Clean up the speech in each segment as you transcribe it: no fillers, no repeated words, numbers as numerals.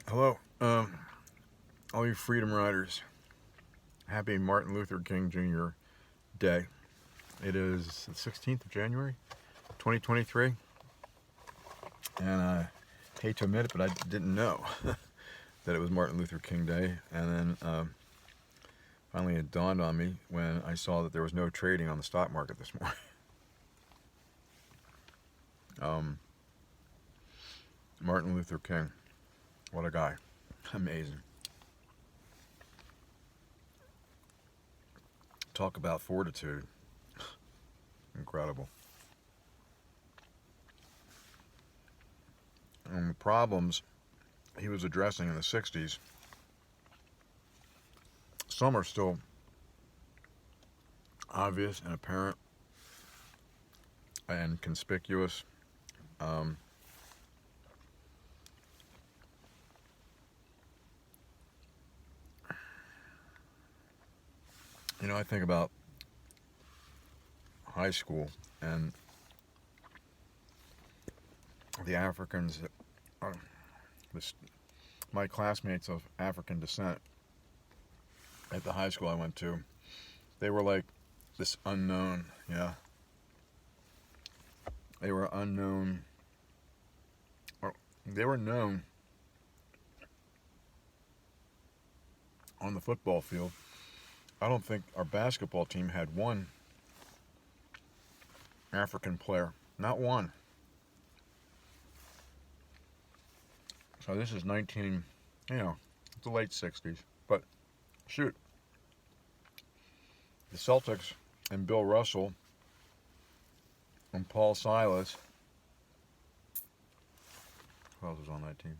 Hello, all you freedom riders. Happy Martin Luther King Jr. Day. It is the 16th of January, 2023, and I hate to admit it, but I didn't know that it was Martin Luther King Day, and then finally it dawned on me when I saw that there was no trading on the stock market this morning. Martin Luther King, what a guy. Amazing. Talk about fortitude. Incredible. And the problems he was addressing in the 60s, some are still obvious and apparent and conspicuous. I think about high school and the Africans, uh, my classmates of African descent at the high school I went to, they were like this unknown, yeah. They were unknown, or they were known on the football field. I don't think our basketball team had one African player, not one. So this is the late 60s. But shoot, the Celtics and Bill Russell and Paul Silas, who else was on that team?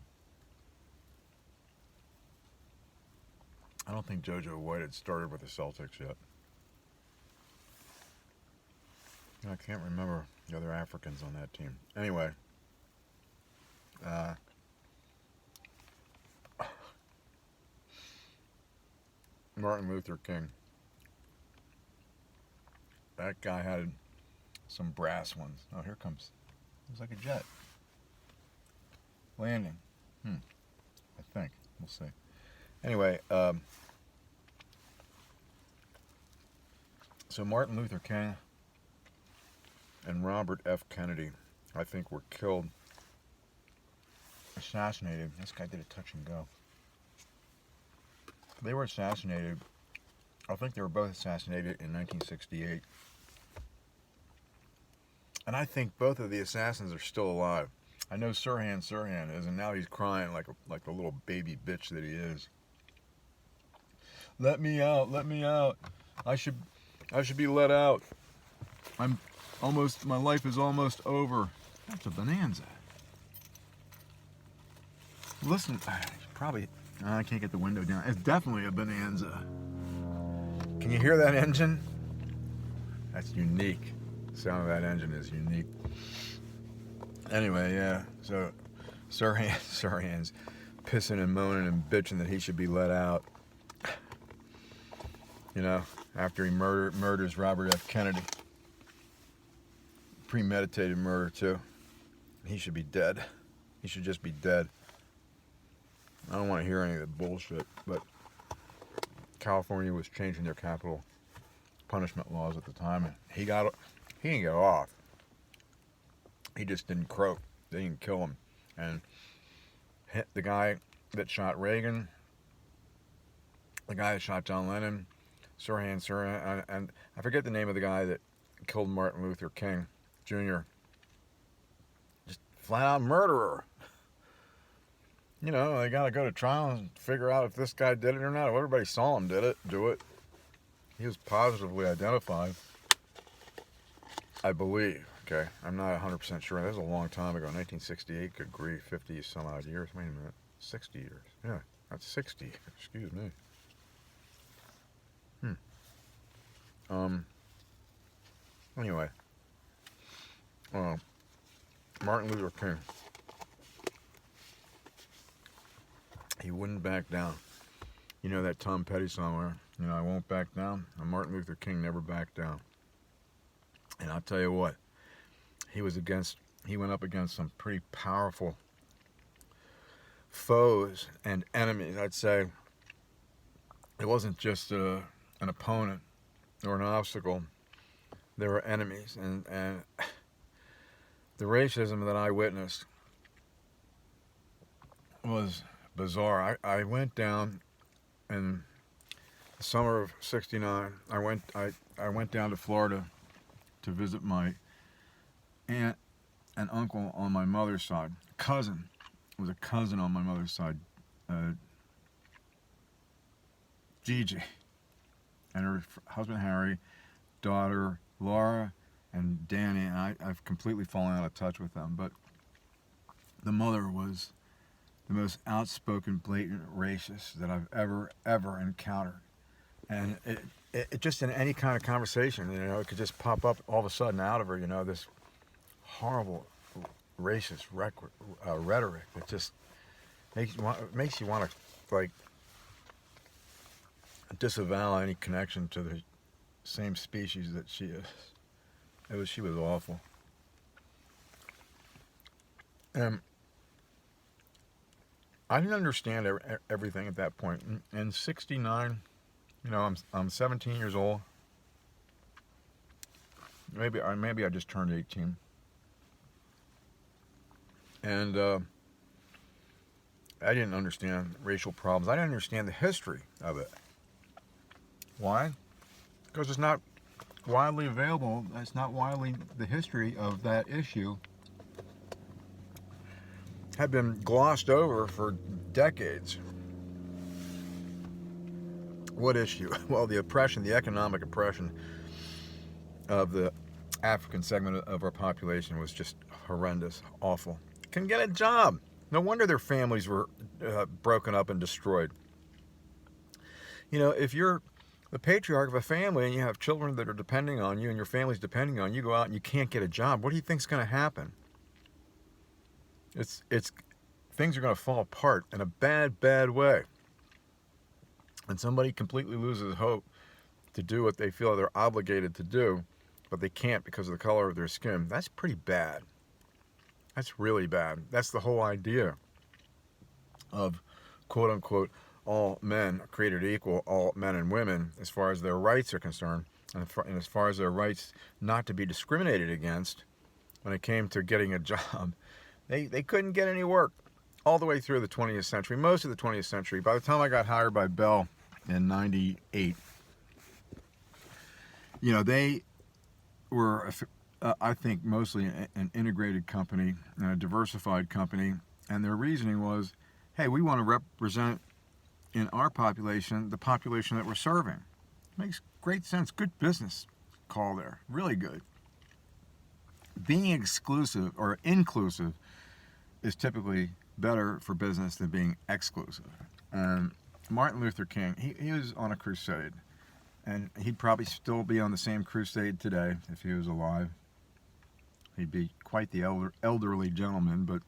I don't think JoJo White had started with the Celtics yet. I can't remember the other Africans on that team. Anyway, Martin Luther King. That guy had some brass ones. Oh, here comes. It's like a jet. Landing. I think. We'll see. Anyway, so Martin Luther King and Robert F. Kennedy, I think, were killed, assassinated. This guy did a touch and go. They were assassinated. I think they were both assassinated in 1968. And I think both of the assassins are still alive. I know Sirhan is, and now he's crying like the little baby bitch that he is. Let me out, let me out. I should be let out. My life is almost over. That's a bonanza. Listen, I can't get the window down. It's definitely a bonanza. Can you hear that engine? That's unique. The sound of that engine is unique. Anyway, yeah, so Sirhan's pissing and moaning and bitching that he should be let out. After he murders Robert F. Kennedy. Premeditated murder, too. He should be dead. He should just be dead. I don't want to hear any of that bullshit, but California was changing their capital punishment laws at the time, and he didn't get off. He just didn't croak. They didn't kill him. And hit the guy that shot Reagan, the guy that shot John Lennon, Sirhan, and I forget the name of the guy that killed Martin Luther King Jr. Just flat out murderer. They got to go to trial and figure out if this guy did it or not. Everybody saw him do it. He was positively identified, I believe. Okay, I'm not 100% sure. That was a long time ago, 1968. Good grief, 50 some odd years. Wait a minute, 60 years. Yeah, that's 60. Excuse me. Anyway, Martin Luther King. He wouldn't back down. That Tom Petty song where, I won't back down? And Martin Luther King never backed down. And I'll tell you what, he went up against some pretty powerful foes and enemies. I'd say it wasn't just an opponent or an obstacle. There were enemies, and the racism that I witnessed was bizarre. I went down in the summer of '69. I went down to Florida to visit my aunt and uncle on my mother's side. Cousin. It was a cousin on my mother's side. Gigi. And her husband Harry, daughter Laura, and Danny. And I've completely fallen out of touch with them. But the mother was the most outspoken, blatant racist that I've ever encountered. And it just in any kind of conversation, it could just pop up all of a sudden out of her, this horrible racist rhetoric that just makes you want to like disavow any connection to the same species that she is. She was awful. And I didn't understand everything at that point. In '69, I'm 17 years old. Maybe I just turned 18. And I didn't understand racial problems. I didn't understand the history of it. Why? Because it's not widely available. It's not widely, the history of that issue had been glossed over for decades. What issue? Well, the oppression, the economic oppression of the African segment of our population was just horrendous, awful. Can get a job. No wonder their families were broken up and destroyed. If you're the patriarch of a family and you have children that are depending on you and your family's depending on you, you go out and you can't get a job, what do you think's going to happen? It's things are going to fall apart in a bad way. And somebody completely loses hope to do what they feel they're obligated to do, but they can't because of the color of their skin. That's pretty bad. That's really bad. That's the whole idea of, quote unquote, all men created equal, all men and women, as far as their rights are concerned, and as far as their rights not to be discriminated against. When it came to getting a job, they couldn't get any work all the way through the 20th century, most of the 20th century. By the time I got hired by Bell in '98, they were, I think, mostly an integrated company and a diversified company, and their reasoning was, hey, we want to represent in our population the population that we're serving. Makes great sense. Good business call there. Really good. Being exclusive or inclusive is typically better for business than being exclusive. And Martin Luther King, he was on a crusade. And he'd probably still be on the same crusade today if he was alive. He'd be quite the elderly gentleman, but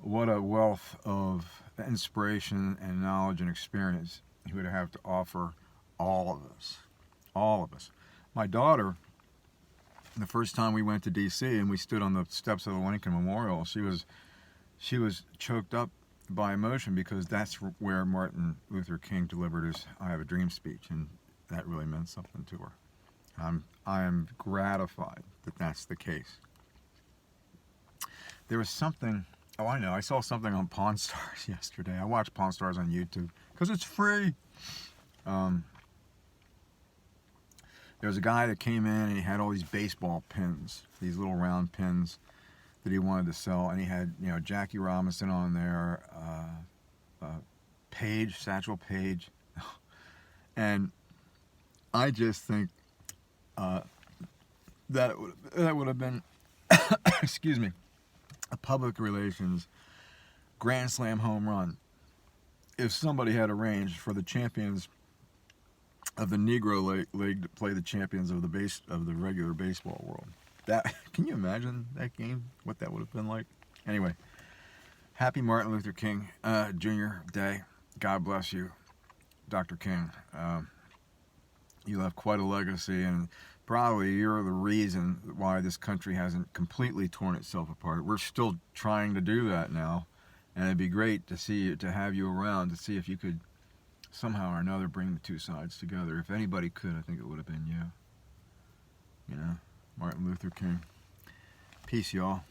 what a wealth of inspiration and knowledge and experience he would have to offer all of us. All of us. My daughter, the first time we went to D.C. and we stood on the steps of the Lincoln Memorial, she was choked up by emotion because that's where Martin Luther King delivered his I Have a Dream speech, and that really meant something to her. I am gratified that that's the case. There was something, I know, I saw something on Pawn Stars yesterday. I watch Pawn Stars on YouTube because it's free. There was a guy that came in and he had all these baseball pins, these little round pins that he wanted to sell, and he had, Jackie Robinson on there, Satchel Paige, and I just think that would have been, excuse me, a public relations grand slam home run if somebody had arranged for the champions of the Negro League to play the champions of the regular baseball world. That, can you imagine that game? What that would have been like? Anyway, happy Martin Luther King Jr. Day. God bless you, Dr. King. You left quite a legacy, and probably you're the reason why this country hasn't completely torn itself apart. We're still trying to do that now, And it'd be great to have you around to see if you could somehow or another bring the two sides together. If anybody could, I think it would have been you. You know, Martin Luther King. Peace, y'all.